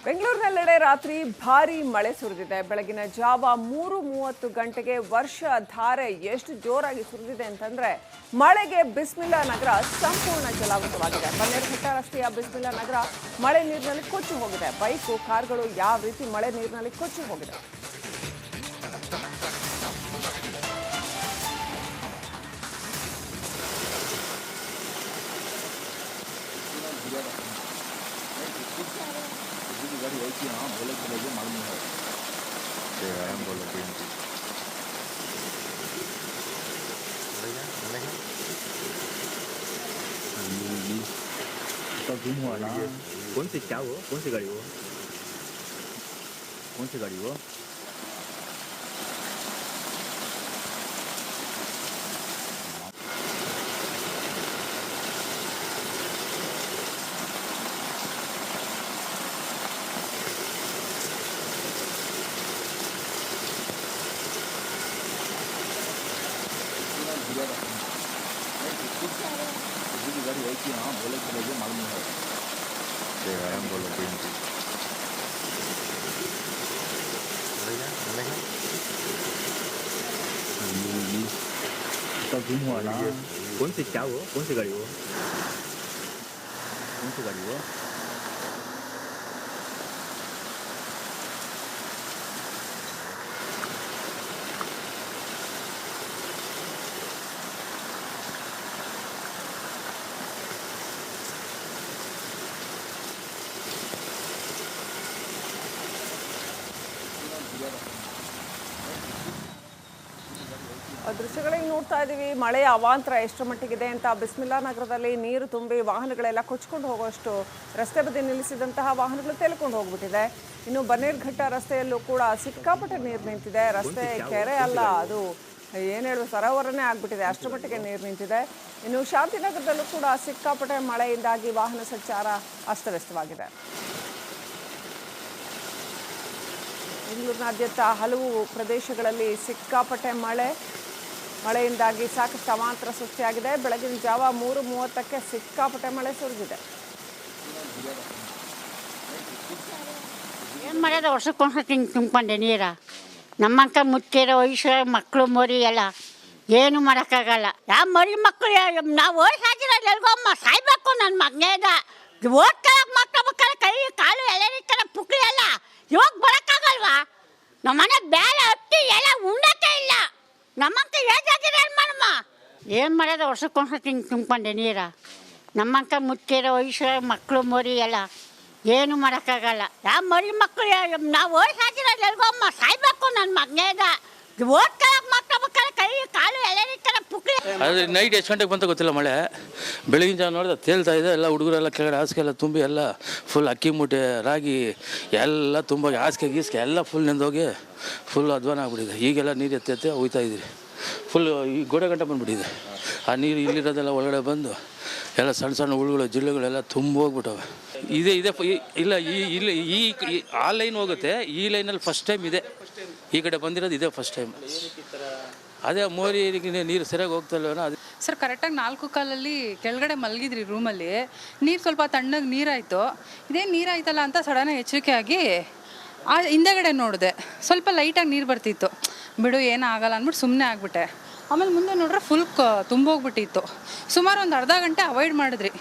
ಬೆಂಗಳೂರಿನೆಲ್ಲೆಡೆ ರಾತ್ರಿ ಭಾರೀ ಮಳೆ ಸುರಿದಿದೆ. ಬೆಳಗಿನ ಜಾವ 3:30 ಗಂಟೆಗೆ ವರ್ಷಧಾರೆ ಎಷ್ಟು ಜೋರಾಗಿ ಸುರಿದಿದೆ ಅಂತಂದ್ರೆ ಮಳೆಗೆ ಬಿಸ್ಮಿಲ್ಲಾ ನಗರ ಸಂಪೂರ್ಣ ಜಲಾವೃತವಾಗಿದೆ. ಬನ್ನೇರುಘಟ್ಟ ರಸ್ತೆಯ ಬಿಸ್ಮಿಲ್ಲಾ ನಗರ ಮಳೆ ನೀರಿನಲ್ಲಿ ಕೊಚ್ಚಿ ಹೋಗಿದೆ. ಬೈಕು, ಕಾರ್ಗಳು ಯಾವ ರೀತಿ ಮಳೆ ನೀರಿನಲ್ಲಿ ಕೊಚ್ಚಿ ಹೋಗಿದೆ. गाड़ी ऐसी हाँ बोले चलेगी मालूम है हम बोलो गुम हुआ ना। कौन सी क्या वो कौन सी गाड़ी वो गाड़ी ऐसी हाँ बोले चलेगी मालूम है हम बोलो गुम हुआ ना। कौन सी क्या वो कौन सी गाड़ी वो ದೃಶ್ಯಗಳಿಗೆ ನೋಡ್ತಾ ಇದ್ದೀವಿ. ಮಳೆಯ ಅವಾಂತರ ಎಷ್ಟರ ಮಟ್ಟಿಗಿದೆ ಅಂತ. ಬಿಸ್ಮಿಲ್ಲಾ ನಗರದಲ್ಲಿ ನೀರು ತುಂಬಿ ವಾಹನಗಳೆಲ್ಲ ಕೊಚ್ಕೊಂಡು ಹೋಗುವಷ್ಟು ರಸ್ತೆ ಬದಿ ನಿಲ್ಲಿಸಿದಂತಹ ವಾಹನಗಳು ತೇಲ್ಕೊಂಡು ಹೋಗ್ಬಿಟ್ಟಿದೆ. ಇನ್ನು ಬನ್ನೇರುಘಟ್ಟ ರಸ್ತೆಯಲ್ಲೂ ಕೂಡ ಸಿಕ್ಕಾಪಟ್ಟೆ ನೀರು ನಿಂತಿದೆ. ರಸ್ತೆ ಕೆರೆ ಅಲ್ಲ, ಅದು ಏನು ಹೇಳುವ ಸರೋವರನೇ ಆಗ್ಬಿಟ್ಟಿದೆ, ಅಷ್ಟರ ಮಟ್ಟಿಗೆ ನೀರು ನಿಂತಿದೆ. ಇನ್ನು ಶಾಂತಿನಗರದಲ್ಲೂ ಕೂಡ ಸಿಕ್ಕಾಪಟ್ಟೆ ಮಳೆಯಿಂದಾಗಿ ವಾಹನ ಸಂಚಾರ ಅಸ್ತವ್ಯಸ್ತವಾಗಿದೆ. ಬೆಂಗಳೂರಿನಾದ್ಯಂತ ಹಲವು ಪ್ರದೇಶಗಳಲ್ಲಿ ಸಿಕ್ಕಾಪಟ್ಟೆ ಮಳೆಯಿಂದಾಗಿ ಸಾಕಷ್ಟು ಅವಾಂತರ ಸೃಷ್ಟಿಯಾಗಿದೆ. ಬೆಳಗಿನ ಜಾವ 3:30ಕ್ಕೆ ಸಿಕ್ಕಾಪಟ್ಟೆ ಮಳೆ ಸುರಿದಿದೆ. ಏನು ಮಾಡೋದು, ವರ್ಷಕ್ಕೊಂದ್ಸತಿ ಹಿಂಗೆ ತುಂಬ್ಕೊಂಡೆ ನೀರ. ನಮ್ಮಂಕ ಮುಚ್ಚಿರೋ ವಯಸ್ಸು ಮಕ್ಕಳು ಮರಿ ಎಲ್ಲ ಏನು ಮಾಡೋಕ್ಕಾಗಲ್ಲ. ಯಾವ ಮರಿ ಮಕ್ಕಳು ನಾವು ಓಡಿಸಾಕಿರೋದು ಎಲ್ಗೋಮ್ಮ ಸಾಯ್ಬೇಕು. ನನ್ನ ಮಗನೇದ ಓದ್ಕೊಳಕ್ಕೆ ಮಕ್ಕಳ ಕೈ ಕಾಲು ಎಲ್ಲ ಪುಕ್ಳಿ ಎಲ್ಲ ಇವಾಗ ಬರೋಕ್ಕಾಗಲ್ವಾ? ನಮ್ಮ ಮನೆ ಬೇಳೆ ಹತ್ತಿ ಎಲ್ಲ ಉಣ್ಣಕ್ಕೆ ಇಲ್ಲ. ನಮ್ಮಂಕ ಏಜಾಗಿರೋ ಮಾಡಮ್ಮ ಏನು ಮಾಡೋದು, ವರ್ಷಕ್ಕೊಂದ್ಸತಿ ಹಿಂಗೆ ತುಂಬ್ಕೊಂಡೆ ನೀರ. ನಮ್ಮಂಕ ಮುಚ್ಚಿರೋ ವಯಸ್ಸು ಮಕ್ಕಳು ಮರಿ ಎಲ್ಲ ಏನು ಮಾಡೋಕ್ಕಾಗಲ್ಲ. ಯಾವ ಮರಿ ಮಕ್ಕಳು ನಾವು ಓಡಿಸಾಕಿರೋದು ಎಲ್ಗೋಮ್ಮ ಸಾಯ್ಬೇಕು. ನನ್ನ ಮಗನೇದ ಓದ್ಕೊಳಕ್ಕೆ ಮಕ್ಕಳ ಕೈ ಕಾಲು ಎಲ್ಲ ಪುಕ್ಳಿ. ಅದು ನೈಟ್ ಎಷ್ಟು ಗಂಟೆಗೆ ಬಂತ ಗೊತ್ತಿಲ್ಲ ಮಳೆ. ಬೆಳಗಿನ ಜಾವ ನೋಡಿದ್ರೆ ತೇಲ್ತಾ ಇದೆ. ಎಲ್ಲ ಹುಡುಗರೆಲ್ಲ ಕೆಳಗಡೆ ಹಾಸಿಗೆ ಎಲ್ಲ ತುಂಬಿ ಎಲ್ಲ ಫುಲ್ ಅಕ್ಕಿ ಮೂಟೆ ರಾಗಿ ಎಲ್ಲ ತುಂಬ ಹಾಸಿಗೆ ಗೀಸಿಗೆ ಎಲ್ಲ ಫುಲ್ ನೆಂದೋಗಿ ಫುಲ್ ಅಧ್ವಾನ ಆಗ್ಬಿಟ್ಟಿದೆ. ಈಗೆಲ್ಲ ನೀರು ಎತ್ತೆ ಹೋಗ್ತಾ ಇದ್ದೀರಿ. ಫುಲ್ ಈ ಗೋಡೆ ಗಂಟೆ ಬಂದುಬಿಟ್ಟಿದೆ. ಆ ನೀರು ಇಲ್ಲಿರೋದೆಲ್ಲ ಒಳಗಡೆ ಬಂದು ಎಲ್ಲ ಸಣ್ಣ ಸಣ್ಣ ಹುಳುಗಳು ಜಿಲ್ಲೆಗಳೆಲ್ಲ ತುಂಬ ಹೋಗ್ಬಿಟ್ಟವೆ. ಇದೆ ಇಲ್ಲ ಈ ಆ ಲೈನ್ ಹೋಗುತ್ತೆ. ಈ ಲೈನಲ್ಲಿ ಫಸ್ಟ್ ಟೈಮ್ ಇದೆ. ಈ ಕಡೆ ಬಂದಿರೋದು ಇದೇ ಫಸ್ಟ್ ಟೈಮ್. ಅದೇ ಮೋರಿಗೆ ನೀರು ಸರಿಯಾಗಿ ಹೋಗ್ತಲ್ವೇನೋ ಅದು. ಸರ್ ಕರೆಕ್ಟಾಗಿ 4 ಕಾಲಲ್ಲಿ ಕೆಳಗಡೆ ಮಲಗಿದ್ರಿ ರೂಮಲ್ಲಿ. ನೀರು ಸ್ವಲ್ಪ ತಣ್ಣಗೆ ನೀರಾಯಿತು. ಇದೇ ನೀರಾಯ್ತಲ್ಲ ಅಂತ ಸಡನ್ನಾಗಿ ಎಚ್ಚರಿಕೆ ಆಗಿ ಆ ಹಿಂದೆಗಡೆ ನೋಡಿದೆ, ಸ್ವಲ್ಪ ಲೈಟಾಗಿ ನೀರು ಬರ್ತಿತ್ತು. ಬಿಡು ಏನೂ ಆಗಲ್ಲ ಅಂದ್ಬಿಟ್ಟು ಸುಮ್ಮನೆ ಆಗಿಬಿಟ್ಟೆ. ಆಮೇಲೆ ಮುಂದೆ ನೋಡ್ರೆ ಫುಲ್ ತುಂಬೋಗ್ಬಿಟ್ಟಿತ್ತು. ಸುಮಾರು ಒಂದು ಅರ್ಧ ಗಂಟೆ ಅವಾಯ್ಡ್ ಮಾಡಿದ್ರಿ.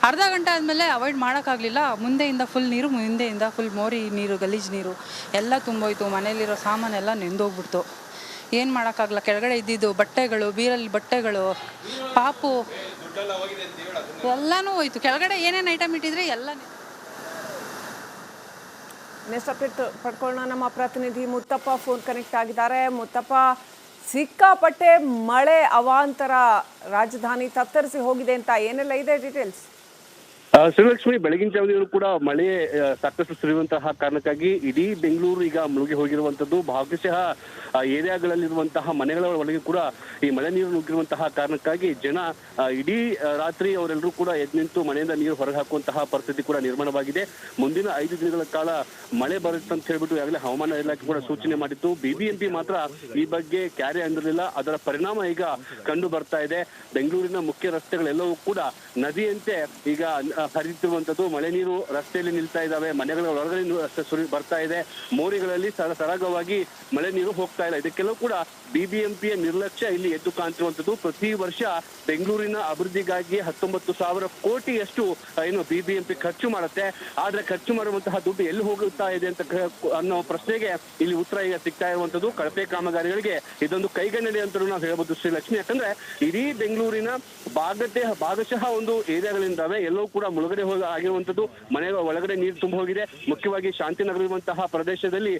ಅರ್ಧ ಗಂಟೆ ಆದಮೇಲೆ ಅವಾಯ್ಡ್ ಮಾಡೋಕ್ಕಾಗಲಿಲ್ಲ. ಮುಂದೆಯಿಂದ ಫುಲ್ ನೀರು, ಮುಂದೆಯಿಂದ ಫುಲ್ ಮೋರಿ ನೀರು, ಗಲೀಜು ನೀರು ಎಲ್ಲ ತುಂಬೋಯ್ತು. ಮನೇಲಿರೋ ಸಾಮಾನೆಲ್ಲ ನೆಂದೋಗ್ಬಿಡ್ತು. ಏನು ಮಾಡೋಕ್ಕಾಗಲ್ಲ. ಕೆಳಗಡೆ ಇದ್ದಿದ್ದು ಬಟ್ಟೆಗಳು, ಬೀರಲ್ಲಿ ಬಟ್ಟೆಗಳು, ಪಾಪು ಎಲ್ಲನೂ ಹೋಯ್ತು. ಕೆಳಗಡೆ ಏನೇನು ಐಟಮ್ ಇಟ್ಟಿದ್ರೆ ಎಲ್ಲ. ನೆಕ್ಸ್ಟ್ ಅಪ್ಡೇಟ್ ಪಡ್ಕೊಳ್ಳೋಣ. ನಮ್ಮ ಪ್ರತಿನಿಧಿ ಮುತ್ತಪ್ಪ ಫೋನ್ ಕನೆಕ್ಟ್ ಆಗಿದ್ದಾರೆ. ಮುತ್ತಪ್ಪ, ಸಿಕ್ಕಾಪಟ್ಟೆ ಮಳೆ ಅವಾಂತರ ರಾಜಧಾನಿ ತತ್ತರಿಸಿ ಹೋಗಿದೆ ಅಂತ ಏನೆಲ್ಲ ಇದೆ ಡೀಟೇಲ್ಸ್? ಶ್ರೀಲಕ್ಷ್ಮಿ, ಬೆಳಗಿನ ಜಾವದಲ್ಲೂ ಕೂಡ ಮಳೆ ಸಾಕಷ್ಟು ಸುರಿಯುವಂತಹ ಕಾರಣಕ್ಕಾಗಿ ಇಡೀ ಬೆಂಗಳೂರು ಈಗ ಮುಳುಗಿ ಹೋಗಿರುವಂತದ್ದು. ಭಾಗಶಃ ಏರಿಯಾಗಳಲ್ಲಿರುವಂತಹ ಮನೆಗಳ ಒಳಗೆ ಕೂಡ ಈ ಮಳೆ ನೀರು ನುಗ್ಗಿರುವಂತಹ ಕಾರಣಕ್ಕಾಗಿ ಜನ ಇಡೀ ರಾತ್ರಿ ಅವರೆಲ್ಲರೂ ಕೂಡ ಎದ್ದು ನಿಂತು ಮನೆಯಿಂದ ನೀರು ಹೊರಗೆ ಹಾಕುವಂತಹ ಪರಿಸ್ಥಿತಿ ಕೂಡ ನಿರ್ಮಾಣವಾಗಿದೆ. ಮುಂದಿನ 5 ದಿನಗಳ ಕಾಲ ಮಳೆ ಬರುತ್ತೆ ಅಂತ ಹೇಳ್ಬಿಟ್ಟು ಈಗಾಗಲೇ ಹವಾಮಾನ ಇಲಾಖೆ ಕೂಡ ಸೂಚನೆ ಮಾಡಿತ್ತು. ಬಿಬಿಎಂಪಿ ಮಾತ್ರ ಈ ಬಗ್ಗೆ ಕ್ಯಾರೆ ಅಂದಿರಲಿಲ್ಲ. ಅದರ ಪರಿಣಾಮ ಈಗ ಕಂಡು ಬರ್ತಾ ಇದೆ. ಬೆಂಗಳೂರಿನ ಮುಖ್ಯ ರಸ್ತೆಗಳೆಲ್ಲವೂ ಕೂಡ ನದಿಯಂತೆ ಈಗ ಹರಿಯುತ್ತಿರುವಂತದ್ದು. ಮಳೆ ನೀರು ರಸ್ತೆಯಲ್ಲಿ ನಿಲ್ತಾ ಇದ್ದಾವೆ, ಮನೆಗಳ ಒಳಗಡೆ ಬರ್ತಾ ಇದೆ, ಮೋರಿಗಳಲ್ಲಿ ಸರಾಗವಾಗಿ ಮಳೆ ನೀರು ಹೋಗ್ತಾ ಇಲ್ಲ. ಇದಕ್ಕೆಲ್ಲವೂ ಕೂಡ ಬಿಬಿಎಂಪಿಯ ನಿರ್ಲಕ್ಷ್ಯ ಇಲ್ಲಿ ಎದ್ದು ಕಾಣ್ತಿರುವಂತದ್ದು. ಪ್ರತಿ ವರ್ಷ ಬೆಂಗಳೂರಿನ ಅಭಿವೃದ್ಧಿಗಾಗಿ 19,000 ಕೋಟಿಯಷ್ಟು ಏನು ಬಿಬಿಎಂಪಿ ಖರ್ಚು ಮಾಡುತ್ತೆ. ಆದ್ರೆ ಖರ್ಚು ಮಾಡುವಂತಹ ದುಡ್ಡು ಎಲ್ಲಿ ಹೋಗುತ್ತಾ ಇದೆ ಅಂತ ಅನ್ನೋ ಪ್ರಶ್ನೆಗೆ ಇಲ್ಲಿ ಉತ್ತರ ಈಗ ಸಿಗ್ತಾ ಇರುವಂತದ್ದು. ಕಳಪೆ ಕಾಮಗಾರಿಗಳಿಗೆ ಇದೊಂದು ಕೈಗನ್ನಡಿ ಅಂತ ನಾವು ಹೇಳ್ಬೋದು ಶ್ರೀಲಕ್ಷ್ಮಿ. ಯಾಕಂದ್ರೆ ಇಡೀ ಬೆಂಗಳೂರಿನ ಭಾಗಶಃ ಒಂದು ಏರಿಯಾಗಳಿಂದಾವೆ, ಎಲ್ಲವೂ ಕೂಡ ಮುಳುಗಡೆ ಆಗಿರುವಂತದ್ದು. ಮನೆ ಒಳಗಡೆ ನೀರು ತುಂಬ ಹೋಗಿದೆ. ಮುಖ್ಯವಾಗಿ ಶಾಂತಿನಗರ ಇರುವಂತಹ ಪ್ರದೇಶದಲ್ಲಿ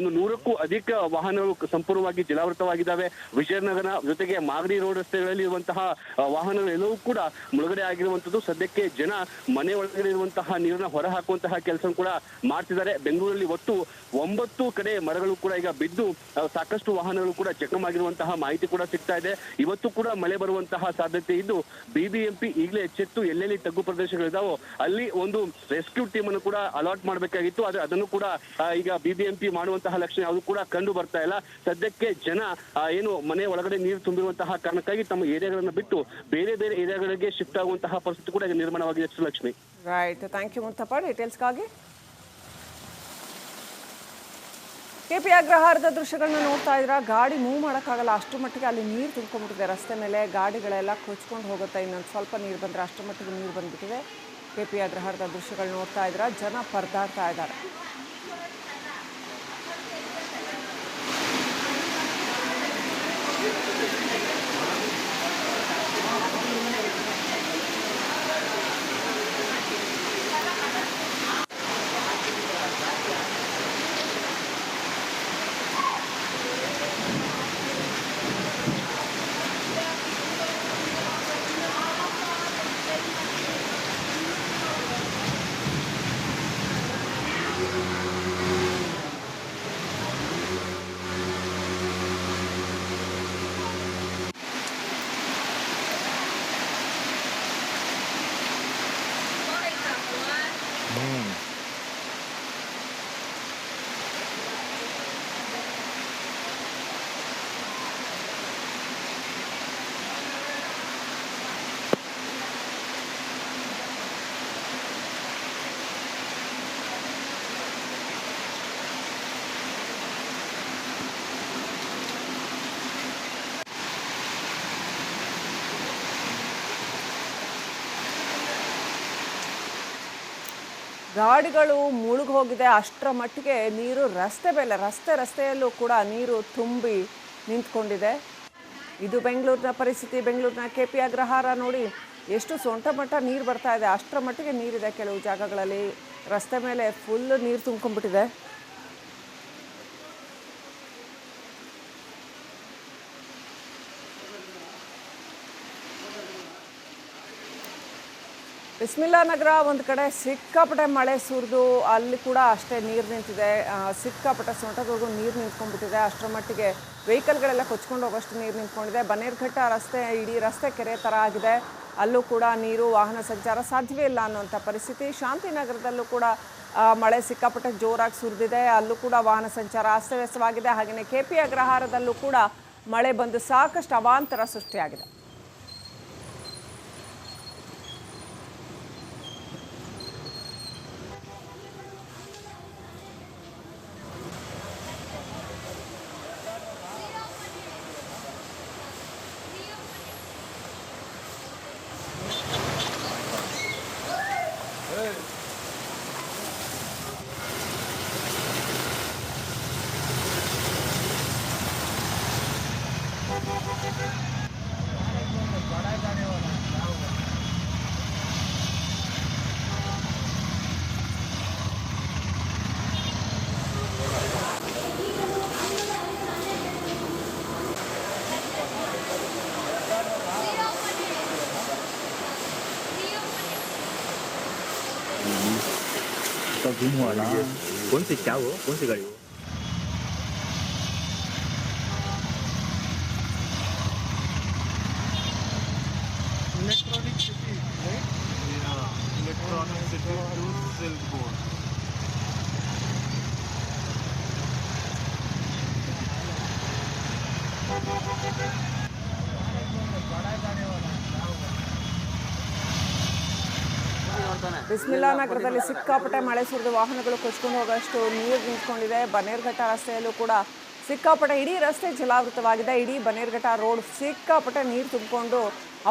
100ಕ್ಕೂ ಅಧಿಕ ವಾಹನಗಳು ಸಂಪೂರ್ಣವಾಗಿ ಜಲಾವೃತವಾಗಿದ್ದಾವೆ. ವಿಜಯನಗರ ಜೊತೆಗೆ ಮಾಗಡಿ ರೋಡ್ ರಸ್ತೆಗಳಲ್ಲಿ ಇರುವಂತಹ ವಾಹನಗಳು ಎಲ್ಲವೂ ಕೂಡ ಮುಳುಗಡೆ ಆಗಿರುವಂತದ್ದು. ಸದ್ಯಕ್ಕೆ ಜನ ಮನೆ ಒಳಗಡೆ ಇರುವಂತಹ ನೀರನ್ನ ಹೊರ ಹಾಕುವಂತಹ ಕೆಲಸ ಕೂಡ ಮಾಡ್ತಿದ್ದಾರೆ. ಬೆಂಗಳೂರಲ್ಲಿ ಒಟ್ಟು 9 ಕಡೆ ಮರಗಳು ಕೂಡ ಈಗ ಬಿದ್ದು ಸಾಕಷ್ಟು ವಾಹನಗಳು ಕೂಡ ಜಖಂ ಆಗಿರುವಂತಹ ಮಾಹಿತಿ ಕೂಡ ಸಿಗ್ತಾ ಇದೆ. ಇವತ್ತು ಕೂಡ ಮಳೆ ಬರುವಂತಹ ಸಾಧ್ಯತೆ ಇದ್ದು ಬಿಬಿಎಂಪಿ ಈಗಲೇ ಎಚ್ಚೆತ್ತು ಎಲ್ಲೆಲ್ಲಿ ತಗ್ಗು ಪ್ರದೇಶಗಳಿದಾವೋ ಅಲ್ಲಿ ಒಂದು ರೆಸ್ಕ್ಯೂ ಟೀಮ್ ಅನ್ನು ಕೂಡ ಅಲಾಟ್ ಮಾಡಬೇಕಾಗಿತ್ತು. ಆದ್ರೆ ಅದನ್ನು ಕೂಡ ಈಗ ಬಿಬಿಎಂಪಿ ಮಾಡುವಂತಹ ಲಕ್ಷಣ ಯಾವುದು ಕೂಡ ಕಂಡು ಬರ್ತಾ ಇಲ್ಲ. ಸದ್ಯಕ್ಕೆ ಜನ ಏನು ಮನೆ ಒಳಗಡೆ ನೀರು ತುಂಬಿರುವಂತಹ ಕಾರಣಕ್ಕಾಗಿ ತಮ್ಮ ಏರಿಯಾಗಳನ್ನ ಬಿಟ್ಟು ಬೇರೆ ಬೇರೆ ಏರಿಯಾಗಳಿಗೆ ಶಿಫ್ಟ್ ಆಗುವಂತಹ ಪರಿಸ್ಥಿತಿ ಕೂಡ ಈಗ ನಿರ್ಮಾಣವಾಗಿದೆ Lakshmi. Right, thank you Muthappa ಡೀಟೇಲ್ಸ್ಗಾಗಿ. ಕೆಪಿ ಅಗ್ರಹಾರದ ದೃಶ್ಯಗಳನ್ನ ನೋಡ್ತಾ ಇದ್ರ ಗಾಡಿ ಮೂವ್ ಮಾಡೋಕ್ಕಾಗಲ್ಲ, ಅಷ್ಟು ಮಟ್ಟಿಗೆ ಅಲ್ಲಿ ನೀರು ತುಂಬ್ಕೊಂಡ್ಬಿಟ್ಟಿದೆ. ರಸ್ತೆ ಮೇಲೆ ಗಾಡಿಗಳೆಲ್ಲ ಕೊಚ್ಕೊಂಡು ಹೋಗುತ್ತೆ. ಇನ್ನೊಂದು ಸ್ವಲ್ಪ ನೀರು ಬಂದರೆ ಅಷ್ಟು ಮಟ್ಟಿಗೆ ನೀರು ಬಂದ್ಬಿಟ್ಟಿದೆ. ಕೆಪಿ ಅಗ್ರಹಾರದ ದೃಶ್ಯಗಳು ನೋಡ್ತಾ ಇದ್ರ ಜನ ಪರದಾಡ್ತಾ ಇದ್ದಾರೆ. ಗಾಡಿಗಳು ಮುಳುಗಿ ಹೋಗಿದೆ. ಅಷ್ಟರ ಮಟ್ಟಿಗೆ ನೀರು ರಸ್ತೆಯಲ್ಲೂ ಕೂಡ ನೀರು ತುಂಬಿ ನಿಂತ್ಕೊಂಡಿದೆ. ಇದು ಬೆಂಗಳೂರಿನ ಪರಿಸ್ಥಿತಿ. ಬೆಂಗಳೂರಿನ ಕೆಪಿ ಅಗ್ರಹಾರ ನೋಡಿ ಎಷ್ಟು ಸೊಂಟ ಮಟ್ಟ ನೀರು ಬರ್ತಾ ಇದೆ. ಅಷ್ಟರ ಮಟ್ಟಿಗೆ ನೀರಿದೆ. ಕೆಲವು ಜಾಗಗಳಲ್ಲಿ ರಸ್ತೆ ಮೇಲೆ ಫುಲ್ ನೀರು ತುಂಬ್ಕೊಂಡ್ಬಿಟ್ಟಿದೆ. ಬಿಸ್ಮಿಲ್ಲಾ ನಗರ ಒಂದು ಕಡೆ ಸಿಕ್ಕಾಪಟ್ಟೆ ಮಳೆ ಸುರಿದು ಅಲ್ಲಿ ಕೂಡ ಅಷ್ಟೇ ನೀರು ನಿಂತಿದೆ. ಸಿಕ್ಕಾಪಟ್ಟೆ ಸೊಂಟದವರೆಗೂ ನೀರು ನಿಂತ್ಕೊಂಡ್ಬಿಟ್ಟಿದೆ. ಅಷ್ಟರ ಮಟ್ಟಿಗೆ ವೆಹಿಕಲ್ಗಳೆಲ್ಲ ಕೊಚ್ಕೊಂಡು ಹೋಗೋಷ್ಟು ನೀರು ನಿಂತ್ಕೊಂಡಿದೆ. ಬನ್ನೇರುಘಟ್ಟ ರಸ್ತೆ ಇಡೀ ರಸ್ತೆ ಕೆರೆ ಥರ ಆಗಿದೆ. ಅಲ್ಲೂ ಕೂಡ ನೀರು, ವಾಹನ ಸಂಚಾರ ಸಾಧ್ಯವೇ ಇಲ್ಲ ಅನ್ನುವಂಥ ಪರಿಸ್ಥಿತಿ. ಶಾಂತಿನಗರದಲ್ಲೂ ಕೂಡ ಮಳೆ ಸಿಕ್ಕಾಪಟ್ಟೆ ಜೋರಾಗಿ ಸುರಿದಿದೆ. ಅಲ್ಲೂ ಕೂಡ ವಾಹನ ಸಂಚಾರ ಅಸ್ತವ್ಯಸ್ತವಾಗಿದೆ. ಹಾಗೆಯೇ ಕೆಪಿ ಅಗ್ರಹಾರದಲ್ಲೂ ಕೂಡ ಮಳೆ ಬಂದು ಸಾಕಷ್ಟು ಅವಾಂತರ ಸೃಷ್ಟಿಯಾಗಿದೆ. घूम हुआ ना, कौन सी क्या वो, कौन सी गाड़ी वो? Electronic City, right? Yeah, Electronic City to Silk Board. Bismillah ನಗರದಲ್ಲಿ ಸಿಕ್ಕಾಪಟ್ಟೆ ಮಳೆ ಸುರಿದು ವಾಹನಗಳು ಕೊಚ್ಕೊಂಡು ಹೋಗೋಷ್ಟು ನೀರು ನಿಂತ್ಕೊಂಡಿದೆ. ಬನ್ನೇರುಘಟ್ಟ ರಸ್ತೆಯಲ್ಲೂ ಕೂಡ ಸಿಕ್ಕಾಪಟ್ಟೆ ಇಡೀ ರಸ್ತೆ ಜಲಾವೃತವಾಗಿದೆ. ಇಡೀ ಬನ್ನೇರುಘಟ್ಟ ರೋಡ್ ಸಿಕ್ಕಾಪಟ್ಟೆ ನೀರು ತುಂಬಿಕೊಂಡು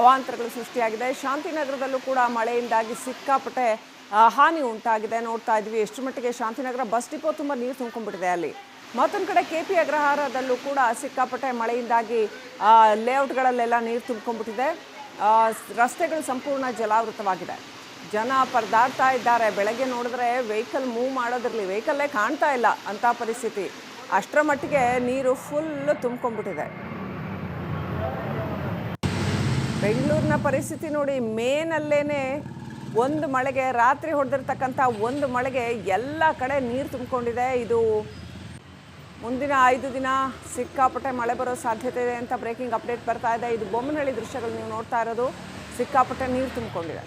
ಅವಾಂತರಗಳು ಸೃಷ್ಟಿಯಾಗಿದೆ. ಶಾಂತಿನಗರದಲ್ಲೂ ಕೂಡ ಮಳೆಯಿಂದಾಗಿ ಸಿಕ್ಕಾಪಟ್ಟೆ ಹಾನಿ ಉಂಟಾಗಿದೆ. ನೋಡ್ತಾ ಇದ್ವಿ ಎಷ್ಟರ ಮಟ್ಟಿಗೆ ಶಾಂತಿನಗರ ಬಸ್ ಡಿಪೋ ತುಂಬ ನೀರು ತುಂಬ್ಕೊಂಡ್ಬಿಟ್ಟಿದೆ ಅಲ್ಲಿ. ಮತ್ತೊಂದು ಕಡೆ KP ಅಗ್ರಹಾರದಲ್ಲೂ ಕೂಡ ಸಿಕ್ಕಾಪಟ್ಟೆ ಮಳೆಯಿಂದಾಗಿ ಲೇಔಟ್ಗಳಲ್ಲೆಲ್ಲ ನೀರು ತುಂಬ್ಕೊಂಡ್ಬಿಟ್ಟಿದೆ. ರಸ್ತೆಗಳು ಸಂಪೂರ್ಣ ಜಲಾವೃತವಾಗಿದೆ. ಜನ ಪರದಾಡ್ತಾ ಇದ್ದಾರೆ. ಬೆಳಗ್ಗೆ ನೋಡಿದ್ರೆ ವೆಹಿಕಲ್ ಮೂವ್ ಮಾಡೋದಿರಲಿ, ವೆಹಿಕಲ್ಲೇ ಕಾಣ್ತಾ ಇಲ್ಲ ಅಂಥ ಪರಿಸ್ಥಿತಿ. ಅಷ್ಟರ ಮಟ್ಟಿಗೆ ನೀರು ಫುಲ್ ತುಂಬ್ಕೊಂಡ್ಬಿಟ್ಟಿದೆ. ಬೆಂಗಳೂರಿನ ಪರಿಸ್ಥಿತಿ ನೋಡಿ, ಮೇನಲ್ಲೇನೆ ಒಂದು ಮಳೆಗೆ, ರಾತ್ರಿ ಹೊಡೆದಿರ್ತಕ್ಕಂಥ ಒಂದು ಮಳೆಗೆ ಎಲ್ಲ ಕಡೆ ನೀರು ತುಂಬಿಕೊಂಡಿದೆ. ಇದು ಮುಂದಿನ 5 ದಿನ ಸಿಕ್ಕಾಪಟ್ಟೆ ಮಳೆ ಬರೋ ಸಾಧ್ಯತೆ ಇದೆ ಅಂತ ಬ್ರೇಕಿಂಗ್ ಅಪ್ಡೇಟ್ ಬರ್ತಾ ಇದೆ. ಇದು ಬೊಮ್ಮನಹಳ್ಳಿ ದೃಶ್ಯಗಳು ನೀವು ನೋಡ್ತಾ ಇರೋದು. ಸಿಕ್ಕಾಪಟ್ಟೆ ನೀರು ತುಂಬಿಕೊಂಡಿದೆ.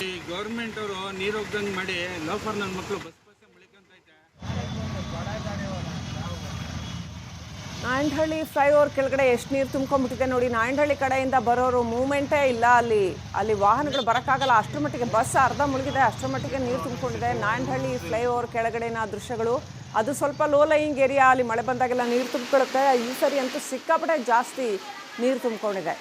ಈ ಗೌರ್ಮೆಂಟ್ ಅವರು ನೀರು ಹೋಗ್ದಂಗೆ ಮಾಡಿ ಲೋಫರ್ ನನ್ನ ಮಕ್ಕಳು ಬಸ್ ಮುಳಿಕಂತೈತೆ. ನಾಯಂಡಹಳ್ಳಿ ಫ್ಲೈಓವರ್ ಕೆಳಗಡೆ ಎಷ್ಟು ನೀರು ತುಂಬ್ಕೊಂಡ್ಬಿಟ್ಟಿದೆ ನೋಡಿ. ನಾಯಂಡಹಳ್ಳಿ ಕಡೆಯಿಂದ ಬರೋರು ಮೂವ್ಮೆಂಟೇ ಇಲ್ಲ. ಅಲ್ಲಿ ವಾಹನಗಳು ಬರೋಕ್ಕಾಗಲ್ಲ. ಅಷ್ಟರ ಮಟ್ಟಿಗೆ ಬಸ್ ಅರ್ಧ ಮುಳುಗಿದೆ. ಅಷ್ಟರ ಮಟ್ಟಿಗೆ ನೀರು ತುಂಬಿಕೊಂಡಿದೆ. ನಾಯಂಡಹಳ್ಳಿ ಫ್ಲೈಓವರ್ ಕೆಳಗಡೆನ ದೃಶ್ಯಗಳು. ಅದು ಸ್ವಲ್ಪ ಲೋ ಲೈಯಿಂಗ್ ಏರಿಯಾ. ಅಲ್ಲಿ ಮಳೆ ಬಂದಾಗೆಲ್ಲ ನೀರು ತುಂಬಿಕೊಳ್ಳುತ್ತೆ. ಈ ಸರಿ ಅಂತೂ ಸಿಕ್ಕಾಪಟ್ಟೆ ಜಾಸ್ತಿ ನೀರು ತುಂಬಿಕೊಂಡಿದೆ.